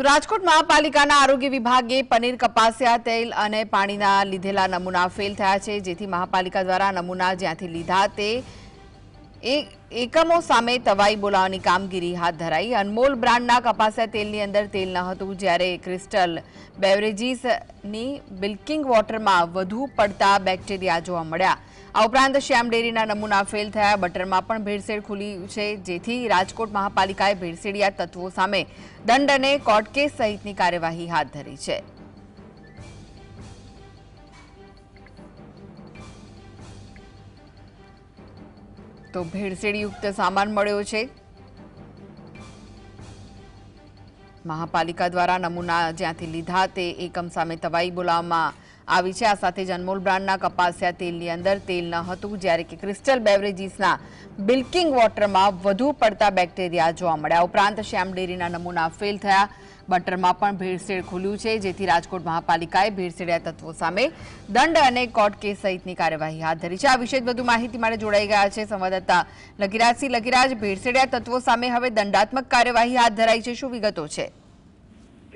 તો રાજકોટ મહાપાલિકાના આરોગ્ય વિભાગે પનીર કપાસિયા તેલ અને પાણીના લીધેલા નમૂના ફેલ થયા છે, જેથી મહાપાલિકા દ્વારા નમૂના જ્યાંથી લીધા તે એકમો સામે તવાઈ બોલાવવાની કામગીરી હાથ ધરાઈ। અનમોલ બ્રાન્ડના કપાસિયા તેલની અંદર તેલ ન હતું, જ્યારે ક્રિસ્ટલ બેવરેજીસની બિલ્કિંગ વોટરમાં વધુ પડતા બેક્ટેરિયા જોવા મળ્યા। આ ઉપરાંત શ્યામ ડેરીના નમૂના ફેલ થયા। બટરમાં પણ ભેળસેળ ખુલી છે, જેથી રાજકોટ મહાપાલિકાએ ભેળસેળિયા તત્વો સામે દંડ અને કોર્ટ કેસ સહિતની કાર્યવાહી હાથ ધરી છે। તો ભેળસેળયુક્ત સામાન મળ્યો છે। મહાપાલિકા દ્વારા નમૂના જ્યાંથી લીધા તે એકમ સામે તવાઈ બોલાવવામાં આવી છે। આ સાથે જ અનમોલ બ્રાન્ડના કપાસિયા તેલની અંદર તેલ ન હતું, જ્યારે કે ક્રિસ્ટલ બેવરેજીસના બિલ્કિંગ વોટરમાં વધુ પડતા બેક્ટેરિયા જોવા મળ્યા। ઉપરાંત શ્યામ ડેરીના નમૂના ફેલ થયા। બટરમાં પણ ભેળસેળ ખુલ્યું છે, જેથી રાજકોટ મહાપાલિકાએ ભેળસેળિયા તત્વો સામે દંડ અને કોર્ટ કેસ સહિતની કાર્યવાહી હાથ ધરી છે। આ વિશે વધુ માહિતી માટે જોડાઈ ગયા છે સંવાદદાતા લકીરાજસિંહ। લકીરાજ, ભેળસેળિયા તત્વો સામે હવે દંડાત્મક કાર્યવાહી હાથ ધરાઈ છે, શું વિગતો છે?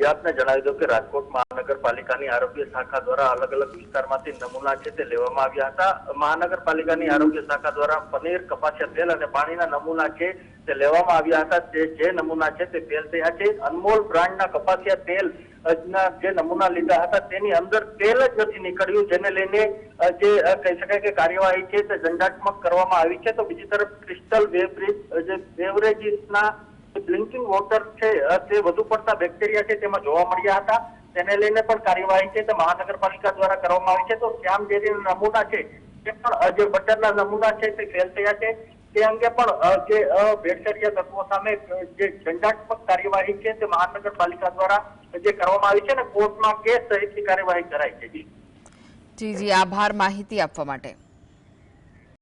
આપને જણાવી દઉં કે રાજકોટ મહાનગરપાલિકાની આરોગ્ય શાખા દ્વારા અલગ અલગ વિસ્તારમાંથી નમૂના છે તે લેવામાં આવ્યા હતા। મહાનગરપાલિકાની આરોગ્ય શાખા દ્વારા પનીર, કપાસિયા તેલ અને પાણીના નમૂના છે તે લેવામાં આવ્યા હતા। જે નમૂના છે તે ફેલ થયા છે। અનમોલ બ્રાન્ડના કપાસિયા તેલ જે નમૂના લીધા હતા તેની અંદર તેલ જ નથી નીકળ્યું, જેને લઈને જે કહી શકાય કે કાર્યવાહી છે તે દંડાત્મક કરવામાં આવી છે। તો બીજી તરફ ક્રિસ્ટલ બેવરેજીસના બ્લિંકિંગ વોટર છે તે વધુ પડતા બેક્ટેરિયા છે તેમાં જોવા મળ્યા હતા, તેને લઈને પણ કાર્યવાહી છે તે મહાનગરપાલિકા દ્વારા કરવામાં આવી છે। તો શ્યામ ડેરીના નમૂના છે તે પણ જે બટરના નમૂના છે તે ફેલ થયા છે, તે અંગે પણ જે ભેળસેળિયા તત્વો સામે જે દંડાત્મક કાર્યવાહી છે તે મહાનગરપાલિકા દ્વારા જે કરવામાં આવી છે ને કોર્ટમાં કેસ સહિતની કાર્યવાહી કરાઈ છે। જી, આભાર માહિતી આપવા માટે।